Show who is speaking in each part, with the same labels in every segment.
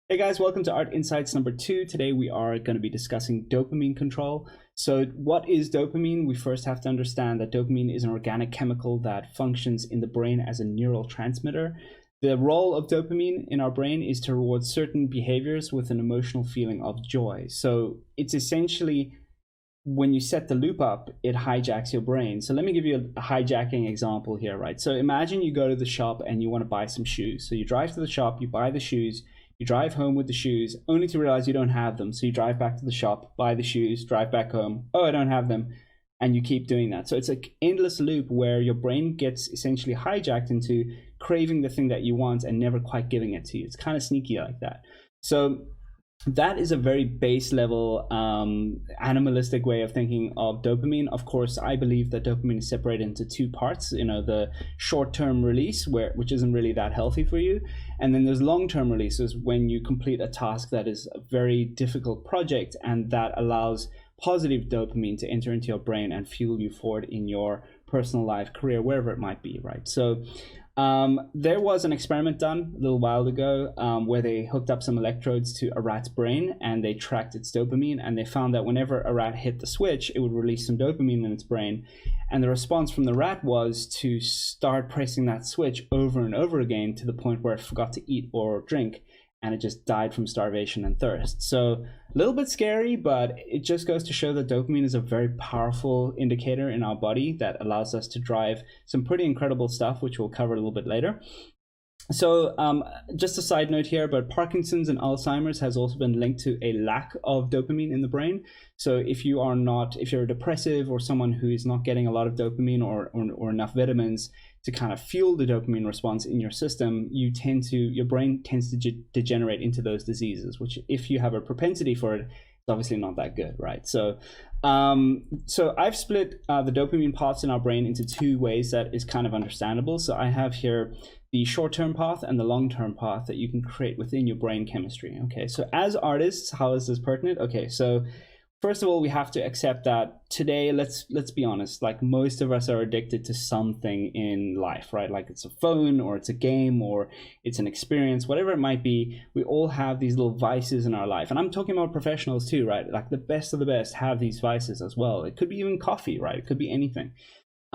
Speaker 1: Hey guys, welcome to Art Insights number 2. Today we are going to be discussing dopamine control. So what is dopamine? We first have to understand that dopamine is an organic chemical that functions in the brain as a neural transmitter. The role of dopamine in our brain is to reward certain behaviors with an emotional feeling of joy. So it's essentially when you set the loop up, it hijacks your brain. So let me give you a hijacking example here, right? So imagine you go to the shop and you want to buy some shoes. So you drive to the shop, you buy the shoes, you drive home with the shoes, only to realize you don't have them. So you drive back to the shop, buy the shoes, drive back home. Oh, I don't have them. And you keep doing that. So it's an endless loop where your brain gets essentially hijacked into craving the thing that you want and never quite giving it to you. It's kind of sneaky like that. So that is a very base level animalistic way of thinking of dopamine. Of course, I believe that dopamine is separated into two parts. The short-term release, which isn't really that healthy for you, and then there's long-term releases when you complete a task that is a very difficult project, and that allows positive dopamine to enter into your brain and fuel you forward in your personal life, career, wherever it might be, right? So there was an experiment done a little while ago where they hooked up some electrodes to a rat's brain and they tracked its dopamine, and they found that whenever a rat hit the switch, it would release some dopamine in its brain. And the response from the rat was to start pressing that switch over and over again to the point where it forgot to eat or drink, and it just died from starvation and thirst. So a little bit scary, but it just goes to show that dopamine is a very powerful indicator in our body that allows us to drive some pretty incredible stuff, which we'll cover a little bit later. So just a side note here, but Parkinson's and Alzheimer's has also been linked to a lack of dopamine in the brain. So if you're depressive or someone who is not getting a lot of dopamine or enough vitamins to kind of fuel the dopamine response in your system, your brain tends to degenerate into those diseases, which if you have a propensity for it, it's obviously not that good, right? So I've split the dopamine paths in our brain into two ways that is kind of understandable. So I have here the short-term path and the long-term path that you can create within your brain chemistry. Okay, so as artists, how is this pertinent? Okay, so first of all, we have to accept that today, let's be honest, like most of us are addicted to something in life, right? Like it's a phone or it's a game or it's an experience, whatever it might be. We all have these little vices in our life. And I'm talking about professionals too, right? Like the best of the best have these vices as well. It could be even coffee, right? It could be anything.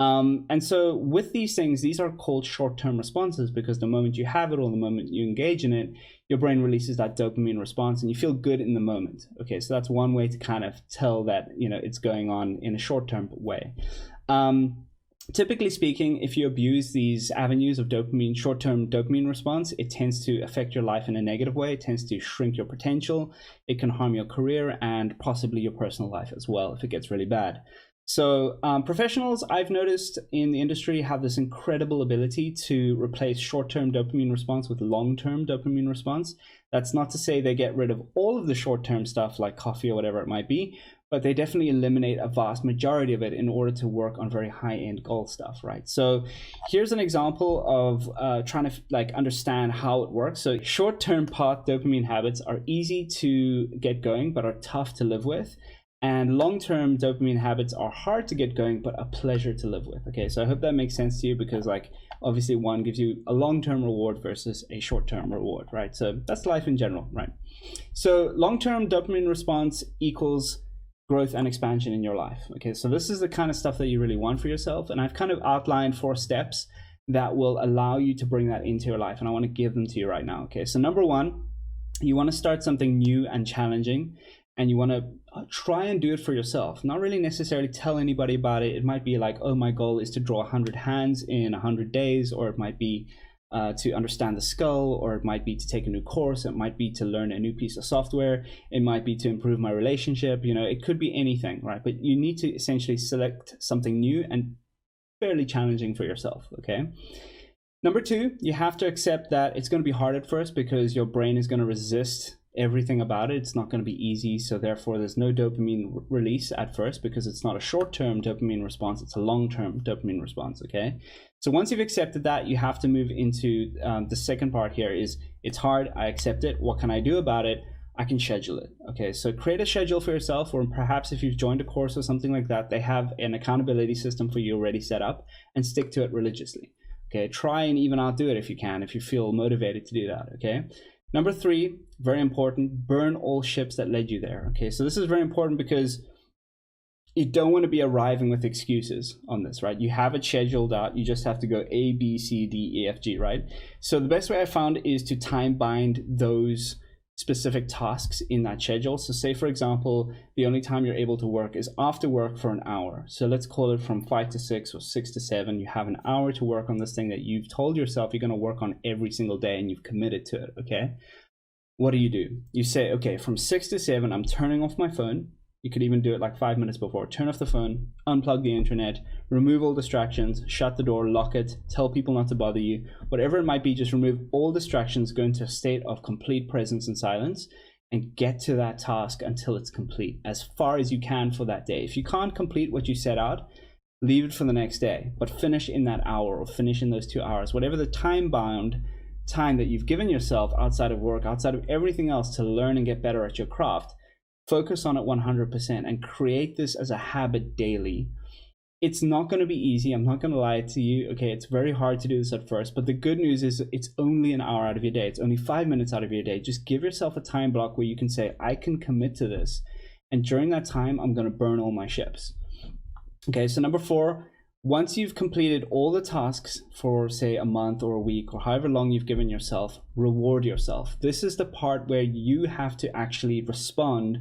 Speaker 1: And so with these things, these are called short-term responses because the moment you have it or the moment you engage in it, your brain releases that dopamine response and you feel good in the moment. Okay, so that's one way to kind of tell that, it's going on in a short-term way. Typically speaking, if you abuse these avenues of dopamine, short-term dopamine response, it tends to affect your life in a negative way. It tends to shrink your potential. It can harm your career and possibly your personal life as well if it gets really bad. So professionals, I've noticed in the industry, have this incredible ability to replace short-term dopamine response with long-term dopamine response. That's not to say they get rid of all of the short-term stuff like coffee or whatever it might be, but they definitely eliminate a vast majority of it in order to work on very high-end goal stuff, right? So here's an example of trying to understand how it works. So short-term path dopamine habits are easy to get going, but are tough to live with. And long-term dopamine habits are hard to get going, but a pleasure to live with. Okay, so I hope that makes sense to you because obviously one gives you a long-term reward versus a short-term reward, right? So that's life in general, right? So long-term dopamine response equals growth and expansion in your life. Okay, so this is the kind of stuff that you really want for yourself. And I've kind of outlined 4 steps that will allow you to bring that into your life. And I want to give them to you right now. Okay, so number 1, you want to start something new and challenging. And you want to try and do it for yourself, not really necessarily tell anybody about it. It might be like, oh, my goal is to draw 100 hands in 100 days, or it might be to understand the skull, or it might be to take a new course, it might be to learn a new piece of software, it might be to improve my relationship, it could be anything, right? But you need to essentially select something new and fairly challenging for yourself, okay? Number 2, you have to accept that it's going to be hard at first because your brain is going to resist everything about it. It's not going to be easy, so therefore there's no dopamine release at first because it's not a short-term dopamine response, it's a long-term dopamine response. Okay, so once you've accepted that, you have to move into the second part here. Is it's hard, I accept it, what can I do about it? I can schedule it. Okay, so create a schedule for yourself, or perhaps if you've joined a course or something like that, they have an accountability system for you already set up, and stick to it religiously. Okay, try and even outdo it if you can, if you feel motivated to do that. Okay, Number 3, very important, burn all ships that led you there. Okay, so this is very important because you don't want to be arriving with excuses on this, right? You have it scheduled out. You just have to go A, B, C, D, E, F, G, right? So the best way I found is to time bind those specific tasks in that schedule. So say, for example, the only time you're able to work is after work for an hour. So let's call it from 5 to 6 or 6 to 7. You have an hour to work on this thing that you've told yourself you're going to work on every single day, and you've committed to it, okay? What do? You say, okay, from 6 to 7, I'm turning off my phone. You could even do it like 5 minutes before. Turn off the phone, unplug the internet, remove all distractions, shut the door, lock it, tell people not to bother you. Whatever it might be, just remove all distractions, go into a state of complete presence and silence, and get to that task until it's complete, as far as you can for that day. If you can't complete what you set out, leave it for the next day, but finish in that hour or finish in those 2 hours, whatever the time-bound time that you've given yourself outside of work, outside of everything else to learn and get better at your craft. Focus on it 100% and create this as a habit daily. It's not going to be easy. I'm not going to lie to you. Okay, it's very hard to do this at first, but the good news is it's only an hour out of your day. It's only 5 minutes out of your day. Just give yourself a time block where you can say, I can commit to this. And during that time, I'm going to burn all my ships. Okay, so number 4, once you've completed all the tasks for, say, a month or a week or however long you've given yourself, reward yourself. This is the part where you have to actually respond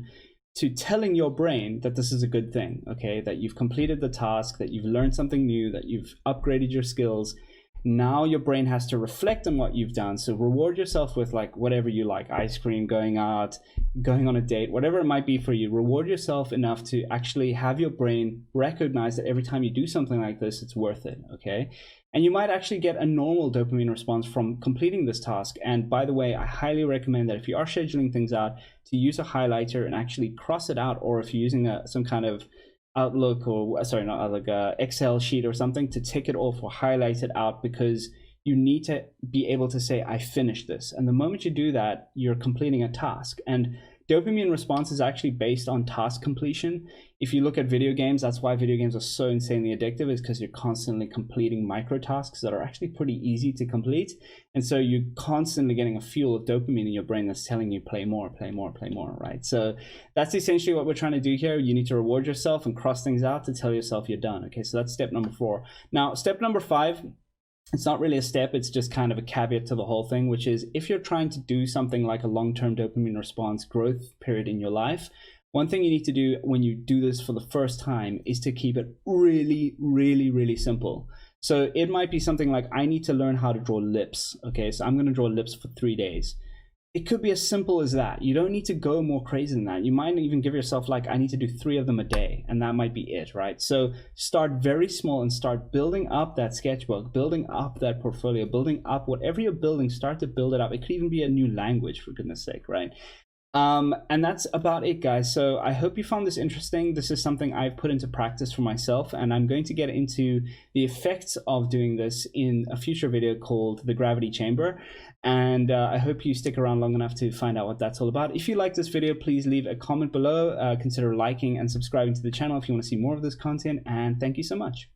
Speaker 1: to telling your brain that this is a good thing, okay? That you've completed the task, that you've learned something new, that you've upgraded your skills. Now your brain has to reflect on what you've done. So reward yourself with like whatever you like, ice cream, going out, going on a date, whatever it might be for you. Reward yourself enough to actually have your brain recognize that every time you do something like this, it's worth it, okay? And you might actually get a normal dopamine response from completing this task. And by the way, I highly recommend that if you are scheduling things out, to use a highlighter and actually cross it out, or if you're using some kind of Outlook or sorry, not Outlook, Excel sheet or something, to tick it off or highlight it out, because you need to be able to say, I finished this. And the moment you do that, you're completing a task. And dopamine response is actually based on task completion. If you look at video games, that's why video games are so insanely addictive, is because you're constantly completing micro tasks that are actually pretty easy to complete. And so you're constantly getting a fuel of dopamine in your brain that's telling you play more, play more, play more, right? So that's essentially what we're trying to do here. You need to reward yourself and cross things out to tell yourself you're done. Okay, so that's step number 4. Now, step number 5, it's not really a step, it's just kind of a caveat to the whole thing, which is if you're trying to do something like a long-term dopamine response growth period in your life, one thing you need to do when you do this for the first time is to keep it really, really, really simple. So it might be something like, I need to learn how to draw lips. Okay, so I'm going to draw lips for 3 days. It could be as simple as that. You don't need to go more crazy than that. You might even give yourself like, I need to do 3 of them a day, and that might be it, right? So start very small and start building up that sketchbook, building up that portfolio, building up whatever you're building, start to build it up. It could even be a new language, for goodness sake, right? And that's about it, guys. So I hope you found this interesting. This is something I've put into practice for myself, and I'm going to get into the effects of doing this in a future video called The Gravity Chamber. And I hope you stick around long enough to find out what that's all about. If you like this video, please leave a comment below. Consider liking and subscribing to the channel if you want to see more of this content. And thank you so much.